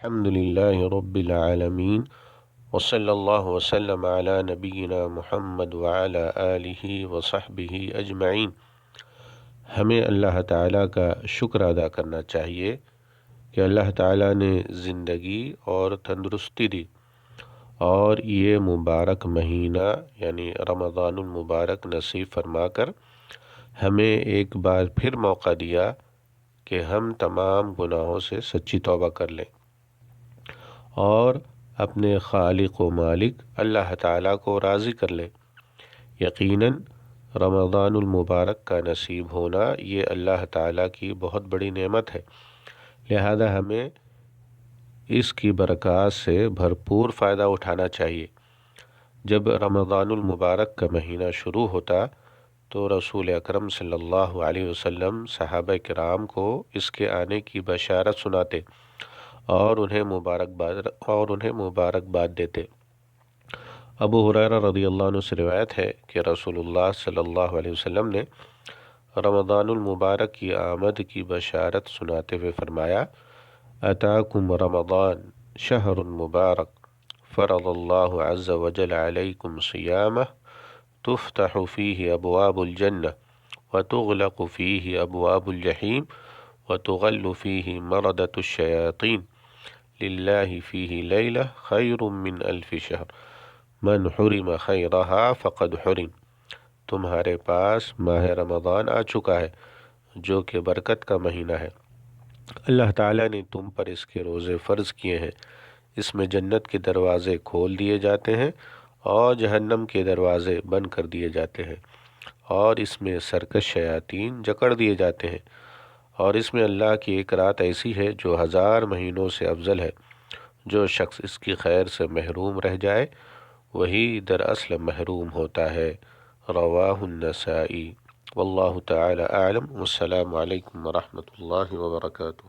الحمد للہ رب العالمین وصلی اللہ وسلم علی نبینا محمد وعلی آلہ وصحبہ اجمعین۔ ہمیں اللہ تعالیٰ کا شکر ادا کرنا چاہیے کہ اللہ تعالیٰ نے زندگی اور تندرستی دی اور یہ مبارک مہینہ یعنی رمضان المبارک نصیب فرما کر ہمیں ایک بار پھر موقع دیا کہ ہم تمام گناہوں سے سچی توبہ کر لیں اور اپنے خالق و مالک اللہ تعالیٰ کو راضی کر لیں۔ یقیناً رمضان المبارک کا نصیب ہونا یہ اللہ تعالیٰ کی بہت بڑی نعمت ہے، لہذا ہمیں اس کی برکات سے بھرپور فائدہ اٹھانا چاہیے۔ جب رمضان المبارک کا مہینہ شروع ہوتا تو رسول اکرم صلی اللہ علیہ وسلم صحابہ کرام کو اس کے آنے کی بشارت سناتے اور انہیں مبارکباد دیتے۔ ابو ہریرہ رضی اللہ عنہ سے روایت ہے کہ رسول اللہ صلی اللہ علیہ وسلم نے رمضان المبارک کی آمد کی بشارت سناتے ہوئے فرمایا: اتاکم رمضان شہر مبارک فرض اللہ عز وجل علیکم صیامہ تفتح فیہ ابواب الجنہ وتغلق فیہ ابواب الجحیم وتغل فیہ مردۃ الشیاطین للہ فیہ لیلہ خیر من الف شہر من حرم خیرہا فقد حرم۔ تمہارے پاس ماہ رمضان آ چکا ہے جو کہ برکت کا مہینہ ہے۔ اللہ تعالیٰ نے تم پر اس کے روزے فرض کیے ہیں۔ اس میں جنت کے دروازے کھول دیے جاتے ہیں اور جہنم کے دروازے بند کر دیے جاتے ہیں، اور اس میں سرکش شیاطین جکڑ دیے جاتے ہیں، اور اس میں اللہ کی ایک رات ایسی ہے جو 1000 مہینوں سے افضل ہے۔ جو شخص اس کی خیر سے محروم رہ جائے وہی دراصل محروم ہوتا ہے۔ رواہ النسائی۔ واللہ تعالی اعلم۔ والسلام علیکم ورحمۃ اللہ وبرکاتہ۔